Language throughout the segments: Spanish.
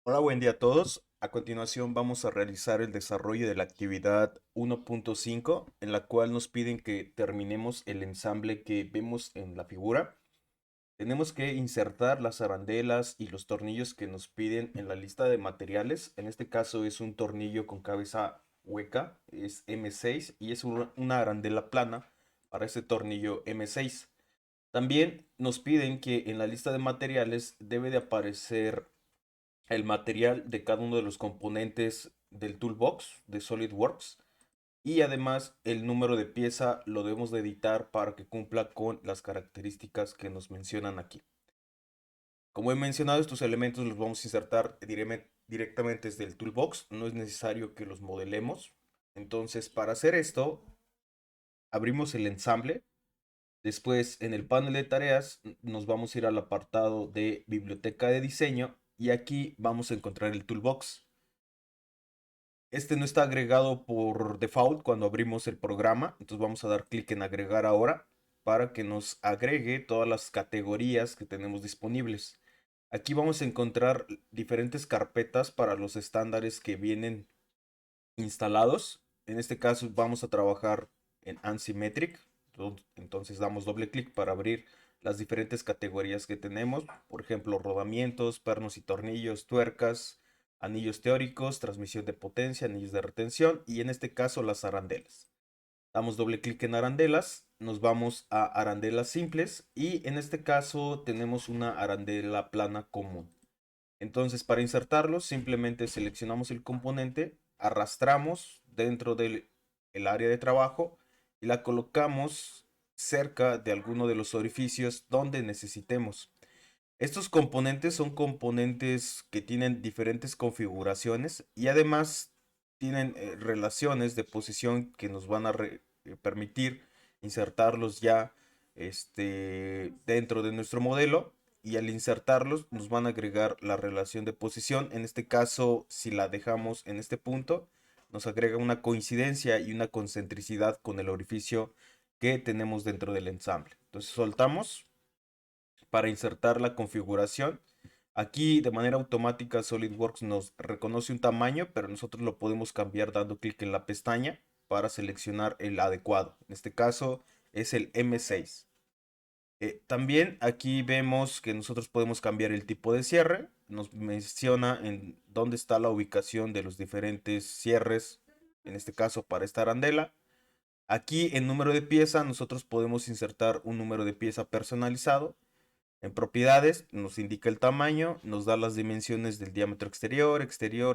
Hola, buen día a todos. A continuación vamos a realizar el desarrollo de la actividad 1.5 en la cual nos piden que terminemos el ensamble que vemos en la figura. Tenemos que insertar las arandelas y los tornillos que nos piden en la lista de materiales. En este caso es un tornillo con cabeza hueca, es M6 y es una arandela plana para este tornillo M6. También nos piden que en la lista de materiales debe de aparecer el material de cada uno de los componentes del toolbox de SolidWorks y además el número de pieza lo debemos de editar para que cumpla con las características que nos mencionan aquí. Como he mencionado, estos elementos los vamos a insertar directamente desde el toolbox, no es necesario que los modelemos. Entonces, para hacer esto, abrimos el ensamble. Después, en el panel de tareas, nos vamos a ir al apartado de biblioteca de diseño y aquí vamos a encontrar el toolbox. Este no está agregado por default cuando abrimos el programa, entonces vamos a dar clic en agregar ahora para que nos agregue todas las categorías que tenemos disponibles. Aquí vamos a encontrar diferentes carpetas para los estándares que vienen instalados. En este caso vamos a trabajar en ANSYMmetric, entonces damos doble clic para abrir las diferentes categorías que tenemos, por ejemplo, rodamientos, pernos y tornillos, tuercas, anillos teóricos, transmisión de potencia, anillos de retención y en este caso las arandelas. Damos doble clic en arandelas, nos vamos a arandelas simples y en este caso tenemos una arandela plana común. Entonces, para insertarlos, simplemente seleccionamos el componente, arrastramos dentro del el área de trabajo y la colocamos cerca de alguno de los orificios donde necesitemos. Estos componentes son componentes que tienen diferentes configuraciones y además tienen relaciones de posición que nos van a permitir insertarlos ya dentro de nuestro modelo y al insertarlos nos van a agregar la relación de posición. En este caso, si la dejamos en este punto, nos agrega una coincidencia y una concentricidad con el orificio que tenemos dentro del ensamble. Entonces soltamos para insertar la configuración. Aquí de manera automática SolidWorks nos reconoce un tamaño, pero nosotros lo podemos cambiar dando clic en la pestaña para seleccionar el adecuado. En este caso es el M6. También aquí vemos que nosotros podemos cambiar el tipo de cierre. Nos menciona en dónde está la ubicación de los diferentes cierres, en este caso para esta arandela. Aquí en número de pieza nosotros podemos insertar un número de pieza personalizado. En propiedades nos indica el tamaño, nos da las dimensiones del diámetro exterior,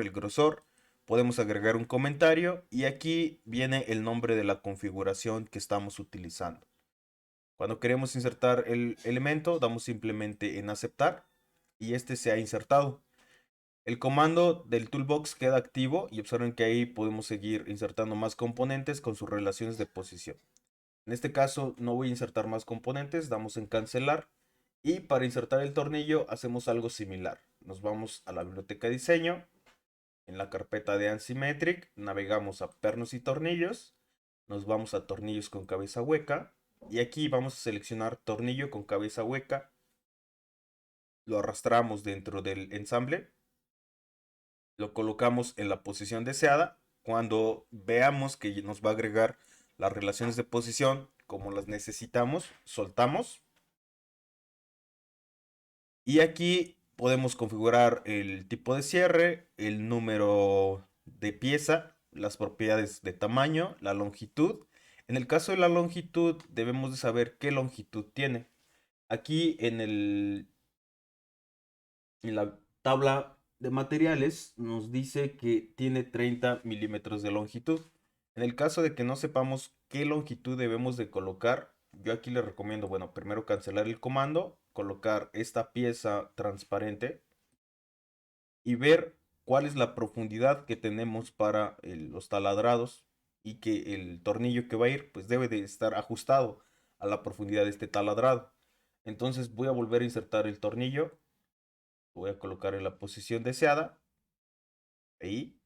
el grosor. Podemos agregar un comentario y aquí viene el nombre de la configuración que estamos utilizando. Cuando queremos insertar el elemento, damos simplemente en aceptar y este se ha insertado. El comando del toolbox queda activo y observen que ahí podemos seguir insertando más componentes con sus relaciones de posición. En este caso no voy a insertar más componentes, damos en cancelar y para insertar el tornillo hacemos algo similar. Nos vamos a la biblioteca de diseño, en la carpeta de ANSYMmetric, navegamos a pernos y tornillos, nos vamos a tornillos con cabeza hueca y aquí vamos a seleccionar tornillo con cabeza hueca, lo arrastramos dentro del ensamble, lo colocamos en la posición deseada. Cuando veamos que nos va a agregar las relaciones de posición como las necesitamos, soltamos. Y aquí podemos configurar el tipo de cierre, el número de pieza, las propiedades de tamaño, la longitud. En el caso de la longitud debemos de saber qué longitud tiene. Aquí en la tabla de materiales nos dice que tiene 30 milímetros de longitud. En el caso de que no sepamos qué longitud debemos de colocar, yo aquí le recomiendo, bueno, primero cancelar el comando, colocar esta pieza transparente y ver cuál es la profundidad que tenemos para los taladrados y que el tornillo que va a ir pues debe de estar ajustado a la profundidad de este taladrado. Entonces voy a volver a insertar el tornillo, voy a colocar en la posición deseada, ahí,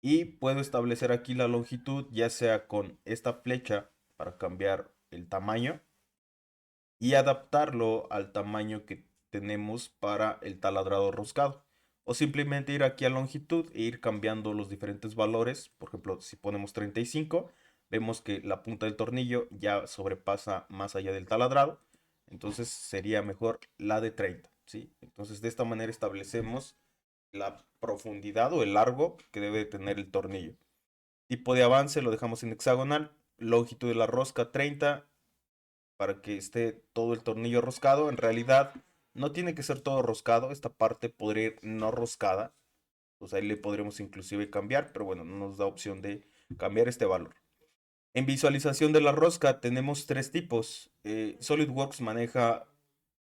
y puedo establecer aquí la longitud ya sea con esta flecha para cambiar el tamaño y adaptarlo al tamaño que tenemos para el taladrado roscado. o simplemente ir aquí a longitud e ir cambiando los diferentes valores. Por ejemplo, si ponemos 35, vemos que la punta del tornillo ya sobrepasa más allá del taladrado, entonces sería mejor la de 30, ¿sí? Entonces de esta manera establecemos la profundidad o el largo que debe tener el tornillo. Tipo de avance lo dejamos en hexagonal, longitud de la rosca 30 para que esté todo el tornillo roscado. En realidad no tiene que ser todo roscado, esta parte podría ir no roscada, pues ahí le podremos inclusive cambiar, pero bueno, no nos da opción de cambiar este valor. En visualización de la rosca tenemos tres tipos. SolidWorks maneja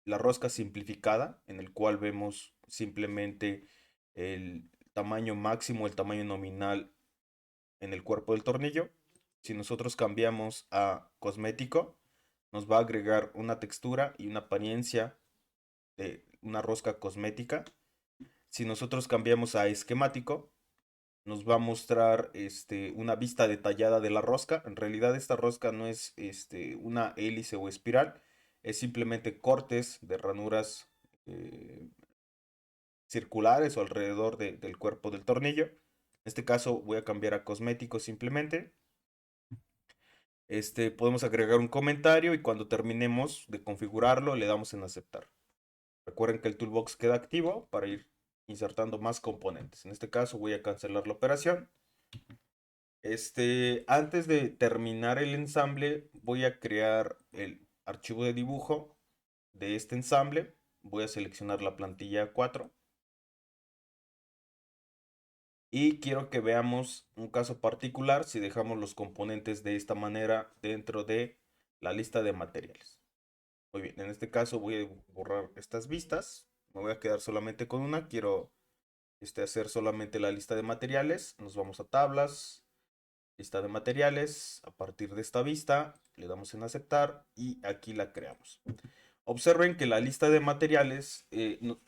la rosca simplificada, en el cual vemos simplemente el tamaño máximo, el tamaño nominal en el cuerpo del tornillo. Si nosotros cambiamos a cosmético, nos va a agregar una textura y una apariencia de una rosca cosmética. Si nosotros cambiamos a esquemático, nos va a mostrar una vista detallada de la rosca. En realidad esta rosca no es una hélice o espiral, es simplemente cortes de ranuras eh, circulares o alrededor del cuerpo del tornillo. En este caso voy a cambiar a cosmético simplemente. Podemos agregar un comentario y cuando terminemos de configurarlo le damos en aceptar. Recuerden que el toolbox queda activo para ir insertando más componentes. En este caso voy a cancelar la operación. Antes de terminar el ensamble, voy a crear el archivo de dibujo de este ensamble. Voy a seleccionar la plantilla 4. Y quiero que veamos un caso particular si dejamos los componentes de esta manera dentro de la lista de materiales. Muy bien, en este caso voy a borrar estas vistas. Me voy a quedar solamente con una. Quiero hacer solamente la lista de materiales. Nos vamos a tablas, lista de materiales. A partir de esta vista le damos en aceptar y aquí la creamos. Observen que la lista de materiales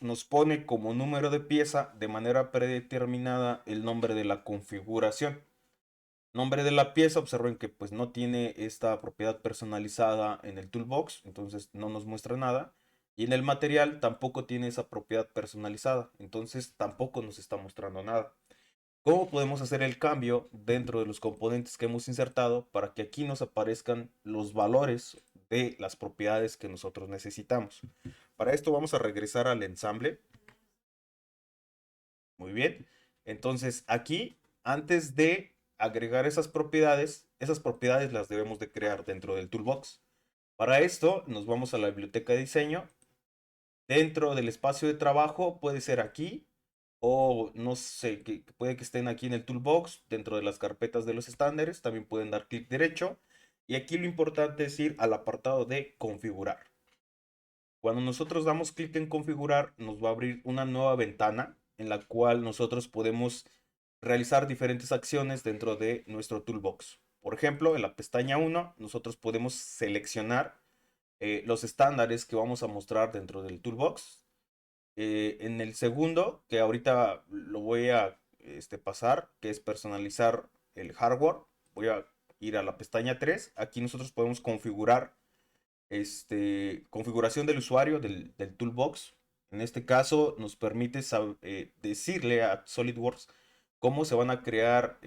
nos pone como número de pieza de manera predeterminada el nombre de la configuración. Nombre de la pieza, observen que pues no tiene esta propiedad personalizada en el toolbox, entonces no nos muestra nada. Y en el material tampoco tiene esa propiedad personalizada, entonces tampoco nos está mostrando nada. ¿Cómo podemos hacer el cambio dentro de los componentes que hemos insertado para que aquí nos aparezcan los valores de las propiedades que nosotros necesitamos? Para esto vamos a regresar al ensamble. Muy bien. Entonces aquí, antes de agregar esas propiedades las debemos de crear dentro del toolbox. Para esto nos vamos a la biblioteca de diseño. Dentro del espacio de trabajo puede ser aquí o no sé, que puede que estén aquí en el toolbox, dentro de las carpetas de los estándares. También pueden dar clic derecho. Y aquí lo importante es ir al apartado de configurar. Cuando nosotros damos clic en configurar, nos va a abrir una nueva ventana en la cual nosotros podemos realizar diferentes acciones dentro de nuestro toolbox. Por ejemplo, en la pestaña 1, nosotros podemos seleccionar los estándares que vamos a mostrar dentro del toolbox. En el segundo, que ahorita lo voy a pasar, que es personalizar el hardware, voy a ir a la pestaña 3. Aquí nosotros podemos configurar configuración del usuario del toolbox. En este caso nos permite decirle a SolidWorks cómo se van a crear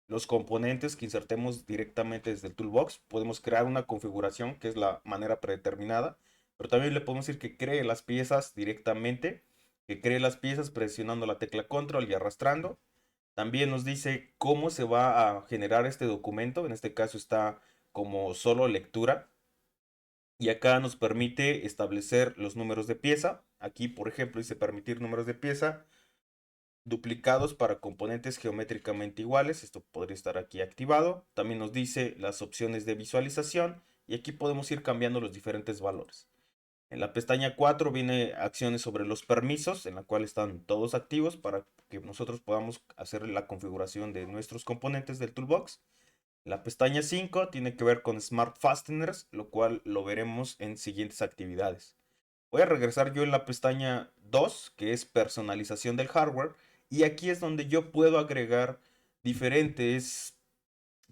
los componentes que insertemos directamente desde el toolbox. Podemos crear una configuración que es la manera predeterminada, pero también le podemos decir que cree las piezas directamente, que cree las piezas presionando la tecla control y arrastrando. También nos dice cómo se va a generar este documento. En este caso está como solo lectura. Y acá nos permite establecer los números de pieza. Aquí, por ejemplo, dice permitir números de pieza duplicados para componentes geométricamente iguales. Esto podría estar aquí activado. También nos dice las opciones de visualización y aquí podemos ir cambiando los diferentes valores. En la pestaña 4 viene acciones sobre los permisos, en la cual están todos activos para que nosotros podamos hacer la configuración de nuestros componentes del toolbox. La pestaña 5 tiene que ver con Smart Fasteners, lo cual lo veremos en siguientes actividades. Voy a regresar yo en la pestaña 2, que es personalización del hardware, y aquí es donde yo puedo agregar diferentes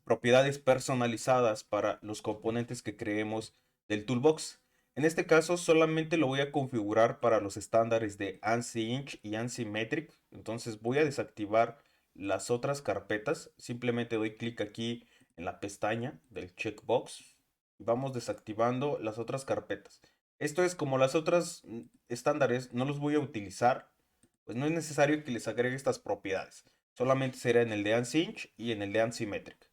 propiedades personalizadas para los componentes que creemos del toolbox. En este caso solamente lo voy a configurar para los estándares de ANSI Inch y ANSI Metric. Entonces voy a desactivar las otras carpetas. Simplemente doy clic aquí en la pestaña del checkbox. Vamos desactivando las otras carpetas. Esto es como las otras estándares no los voy a utilizar, pues no es necesario que les agregue estas propiedades. Solamente será en el de ANSI Inch y en el de ANSI Metric.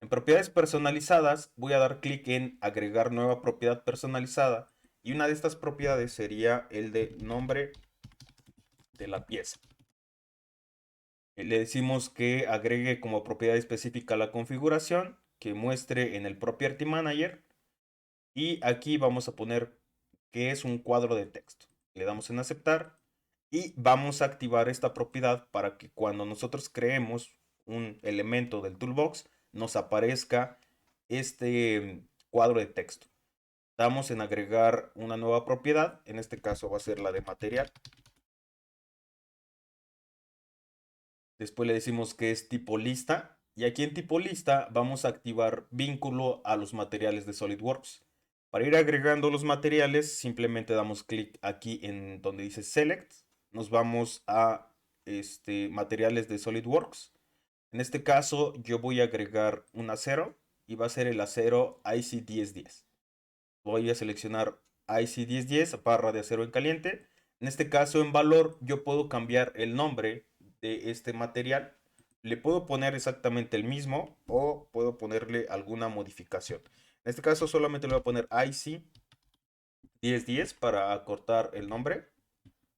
En propiedades personalizadas voy a dar clic en agregar nueva propiedad personalizada y una de estas propiedades sería el de nombre de la pieza. Le decimos que agregue como propiedad específica la configuración, que muestre en el Property Manager y aquí vamos a poner que es un cuadro de texto. Le damos en aceptar y vamos a activar esta propiedad para que cuando nosotros creemos un elemento del toolbox nos aparezca este cuadro de texto. Damos en agregar una nueva propiedad, en este caso va a ser la de material. Después le decimos que es tipo lista y aquí en tipo lista vamos a activar vínculo a los materiales de SolidWorks. Para ir agregando los materiales simplemente damos clic aquí en donde dice Select. Nos vamos a materiales de SolidWorks. En este caso yo voy a agregar un acero y va a ser el acero IC1010. Voy a seleccionar IC1010 barra de acero en caliente. En este caso en valor yo puedo cambiar el nombre de este material. Le puedo poner exactamente el mismo o puedo ponerle alguna modificación. En este caso solamente le voy a poner IC1010 para acortar el nombre,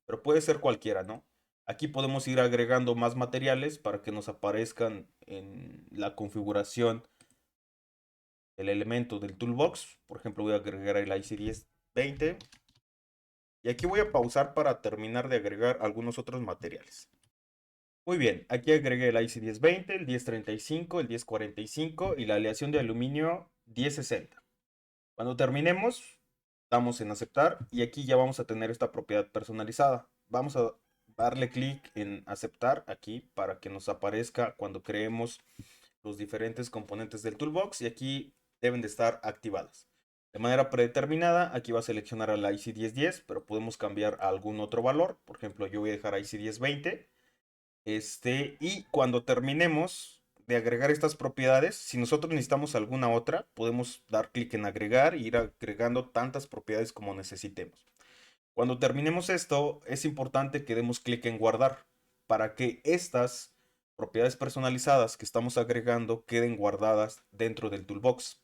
pero puede ser cualquiera, ¿no? Aquí podemos ir agregando más materiales para que nos aparezcan en la configuración el elemento del toolbox. Por ejemplo, voy a agregar el IC1020 y aquí voy a pausar para terminar de agregar algunos otros materiales. Muy bien, aquí agregué el IC1020, el 1035, el 1045 y la aleación de aluminio 1060. Cuando terminemos, damos en aceptar y aquí ya vamos a tener esta propiedad personalizada. Vamos a darle clic en aceptar aquí para que nos aparezca cuando creemos los diferentes componentes del toolbox y aquí deben de estar activadas. De manera predeterminada, aquí va a seleccionar a la IC1010, pero podemos cambiar a algún otro valor. Por ejemplo, yo voy a dejar IC1020. Y cuando terminemos de agregar estas propiedades, si nosotros necesitamos alguna otra, podemos dar clic en agregar e ir agregando tantas propiedades como necesitemos. Cuando terminemos esto, es importante que demos clic en guardar para que estas propiedades personalizadas que estamos agregando queden guardadas dentro del toolbox.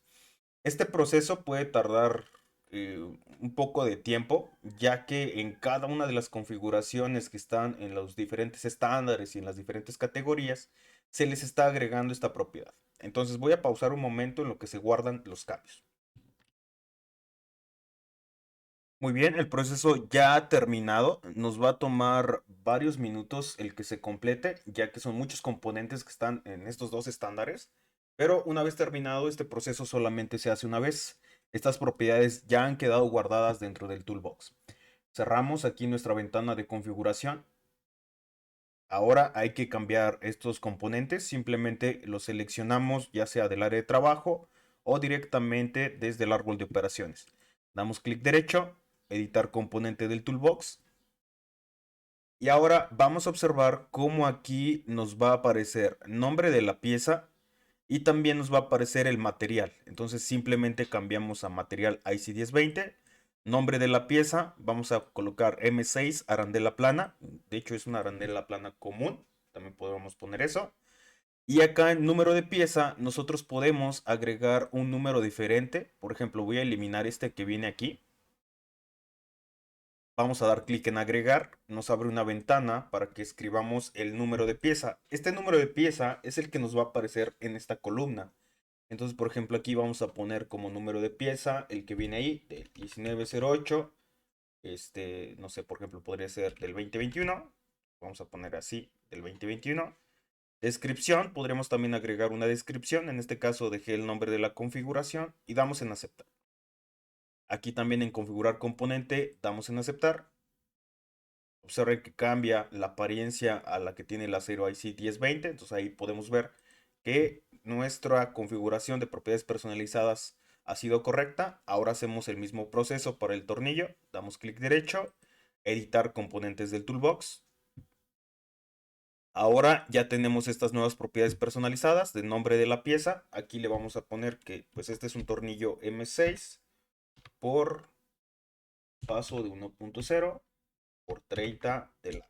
Este proceso puede tardar un poco de tiempo, ya que en cada una de las configuraciones que están en los diferentes estándares y en las diferentes categorías, se les está agregando esta propiedad. Entonces voy a pausar un momento en lo que se guardan los cambios. Muy bien, el proceso ya ha terminado. Nos va a tomar varios minutos el que se complete, ya que son muchos componentes que están en estos dos estándares. Pero una vez terminado, este proceso solamente se hace una vez. Estas propiedades ya han quedado guardadas dentro del toolbox. Cerramos aquí nuestra ventana de configuración. Ahora hay que cambiar estos componentes. Simplemente los seleccionamos ya sea del área de trabajo o directamente desde el árbol de operaciones. Damos clic derecho, editar componente del toolbox. Y ahora vamos a observar cómo aquí nos va a aparecer nombre de la pieza y también nos va a aparecer el material. Entonces simplemente cambiamos a material IC1020. Nombre de la pieza, vamos a colocar M6 arandela plana. De hecho es una arandela plana común. También podemos poner eso. Y acá en número de pieza nosotros podemos agregar un número diferente. Por ejemplo, voy a eliminar este que viene aquí. Vamos a dar clic en agregar, nos abre una ventana para que escribamos el número de pieza. Este número de pieza es el que nos va a aparecer en esta columna. Entonces, por ejemplo, aquí vamos a poner como número de pieza el que viene ahí, del 1908. No sé, por ejemplo, podría ser del 2021. Vamos a poner así, del 2021. Descripción, podríamos también agregar una descripción. En este caso dejé el nombre de la configuración y damos en aceptar. Aquí también en configurar componente damos en aceptar. Observe que cambia la apariencia a la que tiene el acero IC 1020. Entonces ahí podemos ver que nuestra configuración de propiedades personalizadas ha sido correcta. Ahora hacemos el mismo proceso para el tornillo. Damos clic derecho, editar componentes del toolbox. Ahora ya tenemos estas nuevas propiedades personalizadas del nombre de la pieza. Aquí le vamos a poner que pues este es un tornillo M6 por paso de 1.0 por 30 de largo.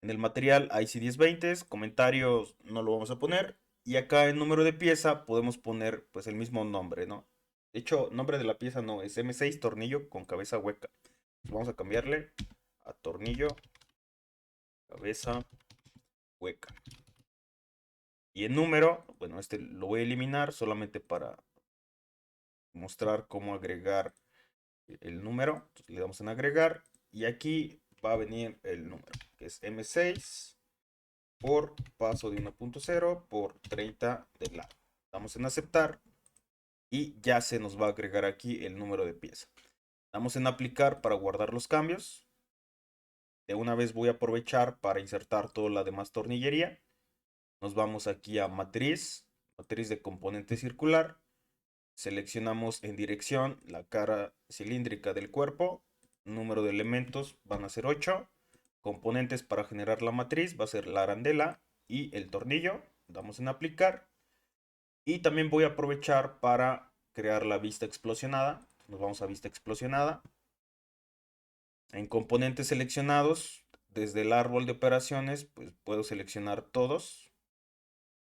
En el material IC1020, comentarios no lo vamos a poner. Y acá en número de pieza podemos poner pues el mismo nombre, ¿no? De hecho, nombre de la pieza no, es M6 tornillo con cabeza hueca. Vamos a cambiarle a tornillo cabeza hueca. Y el número, bueno, este lo voy a eliminar solamente para mostrar cómo agregar el número. Entonces, le damos en agregar y aquí va a venir el número, que es M6 por paso de 1.0 por 30 de largo. Damos en aceptar y ya se nos va a agregar aquí el número de pieza. Damos en aplicar para guardar los cambios. De una vez voy a aprovechar para insertar toda la demás tornillería. Nos vamos aquí a matriz, matriz de componente circular. Seleccionamos en dirección la cara cilíndrica del cuerpo. Número de elementos van a ser 8. Componentes para generar la matriz va a ser la arandela y el tornillo. Damos en aplicar. Y también voy a aprovechar para crear la vista explosionada. Nos vamos a vista explosionada. En componentes seleccionados, desde el árbol de operaciones, pues puedo seleccionar todos.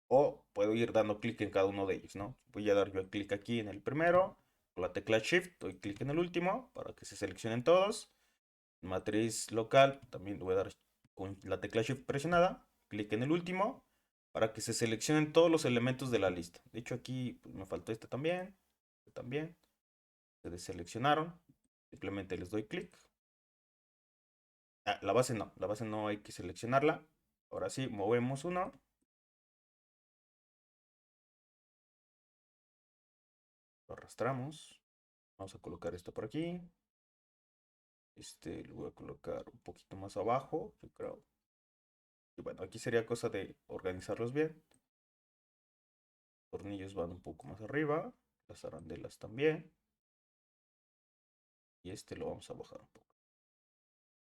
O puedo ir dando clic en cada uno de ellos, ¿no? Voy a dar yo clic aquí en el primero. Con la tecla Shift doy clic en el último para que se seleccionen todos. Matriz local, también voy a dar con la tecla Shift presionada. Clic en el último para que se seleccionen todos los elementos de la lista. De hecho aquí pues, me faltó este también. Este también. Se deseleccionaron. Simplemente les doy clic. La base no hay que seleccionarla. Ahora sí, movemos uno. Lo arrastramos. Vamos a colocar esto por aquí. Lo voy a colocar un poquito más abajo, yo creo. Y bueno, aquí sería cosa de organizarlos bien. Los tornillos van un poco más arriba. Las arandelas también. Y lo vamos a bajar un poco.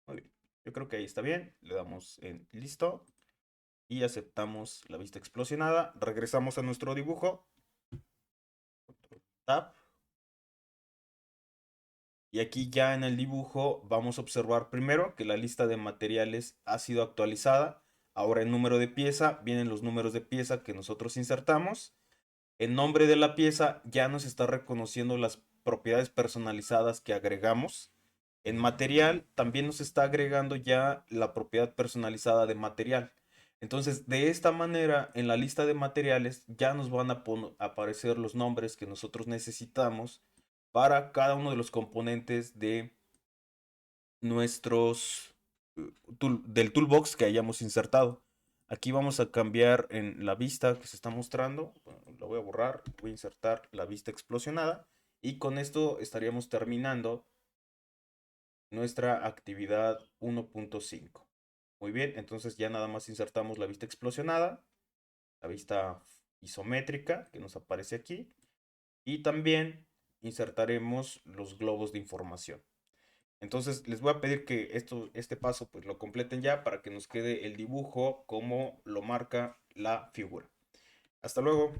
Muy bien. Yo creo que ahí está bien. Le damos en listo. Y aceptamos la vista explosionada. Regresamos a nuestro dibujo. Tab. Y aquí ya en el dibujo vamos a observar primero que la lista de materiales ha sido actualizada. Ahora en número de pieza vienen los números de pieza que nosotros insertamos. El nombre de la pieza ya nos está reconociendo las propiedades personalizadas que agregamos. En material también nos está agregando ya la propiedad personalizada de material. Entonces, de esta manera, en la lista de materiales ya nos van a aparecer los nombres que nosotros necesitamos para cada uno de los componentes de nuestros del toolbox que hayamos insertado. Aquí vamos a cambiar en la vista que se está mostrando. Bueno, la voy a borrar. Voy a insertar la vista explosionada. Y con esto estaríamos terminando nuestra actividad 1.5. Muy bien, entonces ya nada más insertamos la vista explosionada, la vista isométrica que nos aparece aquí. Y también insertaremos los globos de información. Entonces les voy a pedir que este paso pues lo completen ya para que nos quede el dibujo como lo marca la figura. Hasta luego.